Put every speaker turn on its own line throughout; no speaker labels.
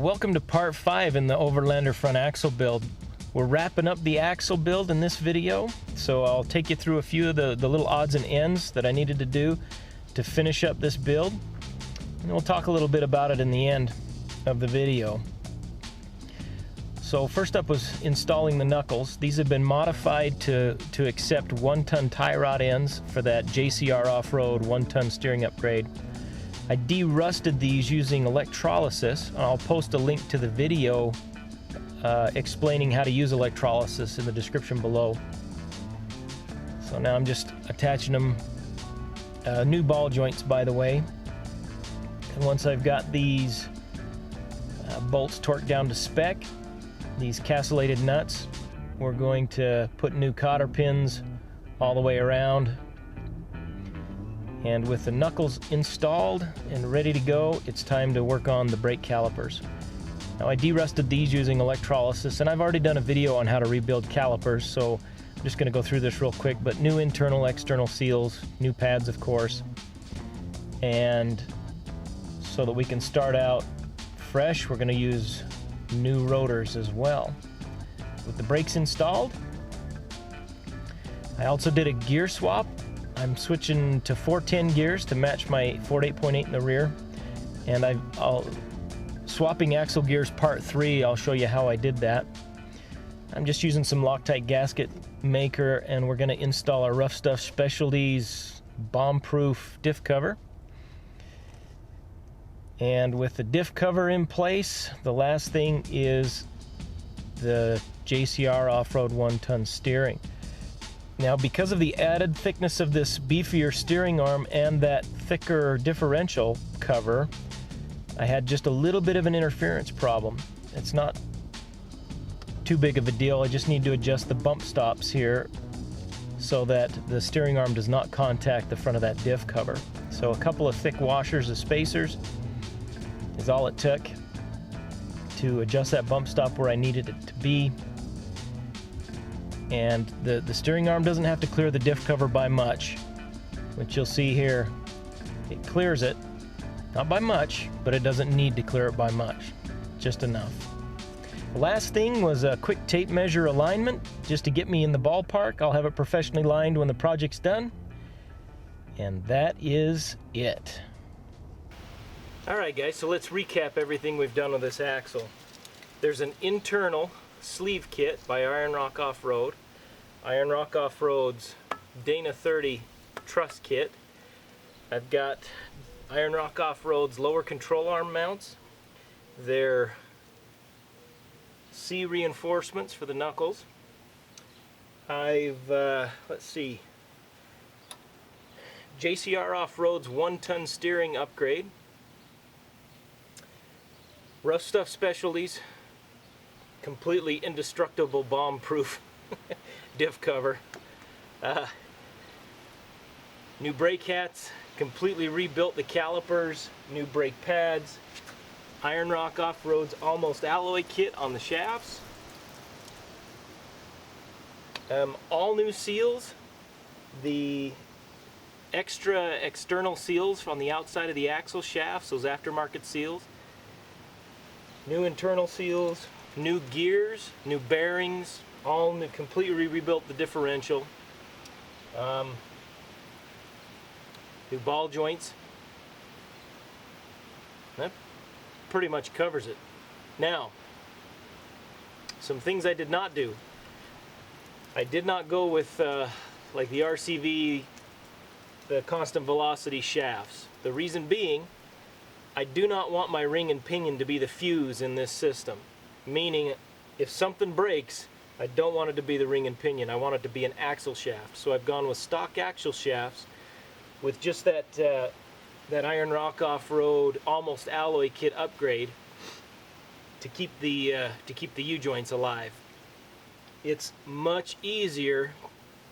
Welcome to part 5 in the Overlander front axle build. We're wrapping up the axle build in this video, so I'll take you through a few of the little odds and ends that I needed to do to finish up this build, and we'll talk a little bit about it in the end of the video. So first up was installing the knuckles. These have been modified to accept 1-ton tie rod ends for that JCR off-road 1-ton steering upgrade. I de-rusted these using electrolysis, and I'll post a link to the video explaining how to use electrolysis in the description below. So now I'm just attaching them, new ball joints by the way, and once I've got these bolts torqued down to spec, these castellated nuts, we're going to put new cotter pins all the way around. And with the knuckles installed and ready to go, it's time to work on the brake calipers. Now I de-rusted these using electrolysis, and I've already done a video on how to rebuild calipers, so I'm just going to go through this real quick. But new internal, external seals, new pads of course, and so that we can start out fresh, we're going to use new rotors as well. With the brakes installed, I also did a gear swap. I'm switching to 410 gears to match my Ford 8.8 in the rear, and I'll swapping axle gears part 3. I'll show you how I did that. I'm just using some Loctite gasket maker, and we're going to install our Rough Stuff Specialties bomb-proof diff cover. And with the diff cover in place, the last thing is the JCR off-road 1-ton steering. Now, because of the added thickness of this beefier steering arm and that thicker differential cover, I had just a little bit of an interference problem. It's not too big of a deal. I just need to adjust the bump stops here so that the steering arm does not contact the front of that diff cover. So a couple of thick washers of spacers is all it took to adjust that bump stop where I needed it to be. And the steering arm doesn't have to clear the diff cover by much, which you'll see here. It clears it, not by much, but it doesn't need to clear it by much, just enough. The last thing was a quick tape measure alignment, just to get me in the ballpark. I'll have it professionally lined when the project's done, and that is it. Alright guys, so let's recap everything we've done with this axle. There's an internal sleeve kit by Iron Rock Off-Road. Iron Rock Off-Road's Dana 30 truss kit. I've got Iron Rock Off-Road's lower control arm mounts. Their C reinforcements for the knuckles. I've, let's see, JCR Off-Road's 1-ton steering upgrade. Rough Stuff Specialties completely indestructible bomb-proof diff cover. New brake hats, completely rebuilt the calipers, new brake pads. Iron Rock Off-Road's almost alloy kit on the shafts. All new seals. The extra external seals from the outside of the axle shafts, those aftermarket seals. New internal seals. New gears, new bearings, all new, completely rebuilt the differential. New ball joints. That pretty much covers it. Now, some things I did not do. I did not go with like the RCV, the constant velocity shafts. The reason being, I do not want my ring and pinion to be the fuse in this system. Meaning, if something breaks, I don't want it to be the ring and pinion. I want it to be an axle shaft. So I've gone with stock axle shafts with just that Iron Rock Off-Road almost alloy kit upgrade to keep the U-joints alive. It's much easier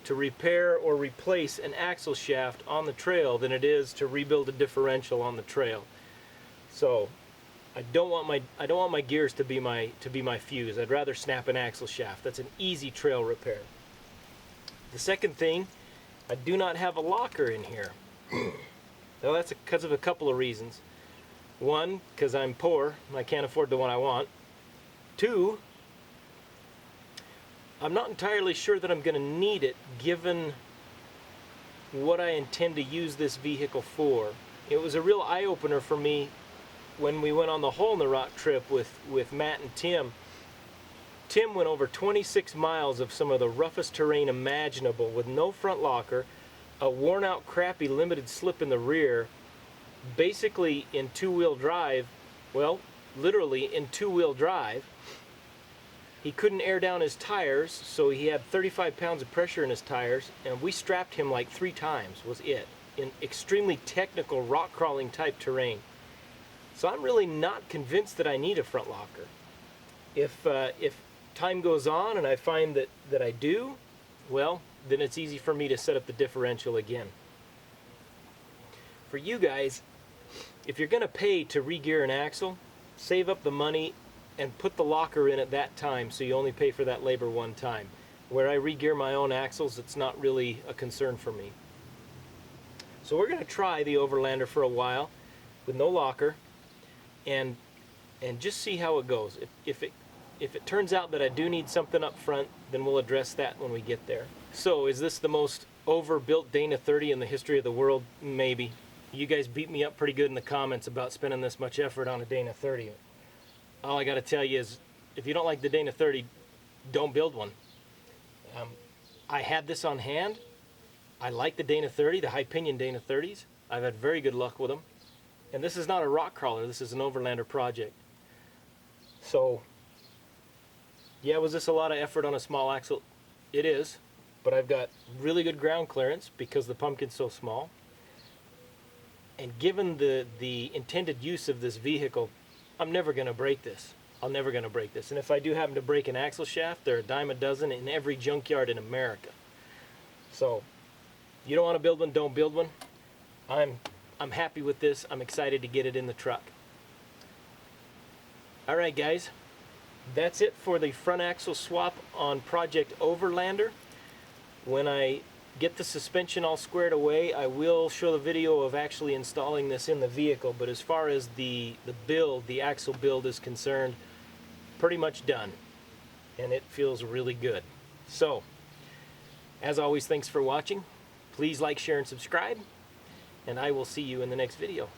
to repair or replace an axle shaft on the trail than it is to rebuild a differential on the trail. So I don't want my gears to be my fuse. I'd rather snap an axle shaft. That's an easy trail repair. The second thing, I do not have a locker in here. Now that's because of a couple of reasons. One, because I'm poor and I can't afford the one I want. Two, I'm not entirely sure that I'm going to need it given what I intend to use this vehicle for. It was a real eye-opener for me when we went on the Hole in the Rock trip with Matt and Tim. Tim went over 26 miles of some of the roughest terrain imaginable with no front locker, a worn out crappy limited slip in the rear, basically in two-wheel drive, well, literally in two-wheel drive. He couldn't air down his tires, so he had 35 pounds of pressure in his tires, and we strapped him like 3 times was it, in extremely technical rock crawling type terrain. So I'm really not convinced that I need a front locker. If time goes on and I find that I do, well, then it's easy for me to set up the differential again. For you guys, if you're going to pay to re-gear an axle, save up the money and put the locker in at that time so you only pay for that labor one time. Where I re-gear my own axles, it's not really a concern for me. So we're going to try the Overlander for a while with no locker and just see how it goes. If it turns out that I do need something up front, then we'll address that when we get there. So is this the most overbuilt Dana 30 in the history of the world? Maybe. You guys beat me up pretty good in the comments about spending this much effort on a Dana 30. All I got to tell you is, if you don't like the Dana 30, don't build one. I had this on hand. I like the Dana 30, the high pinion Dana 30s. I've had very good luck with them. And this is not a rock crawler, this is an Overlander project. So, yeah, was this a lot of effort on a small axle? It is, but I've got really good ground clearance because the pumpkin's so small. And given the intended use of this vehicle, I'm never going to break this. I'm never going to break this. And if I do happen to break an axle shaft, they're a dime a dozen in every junkyard in America. So, you don't want to build one, don't build one. I'm happy with this. I'm excited to get it in the truck. Alright guys, that's it for the front axle swap on Project Overlander. When I get the suspension all squared away, I will show the video of actually installing this in the vehicle, but as far as the build, the axle build is concerned, pretty much done. And it feels really good. So, as always, thanks for watching. Please like, share, and subscribe, and I will see you in the next video.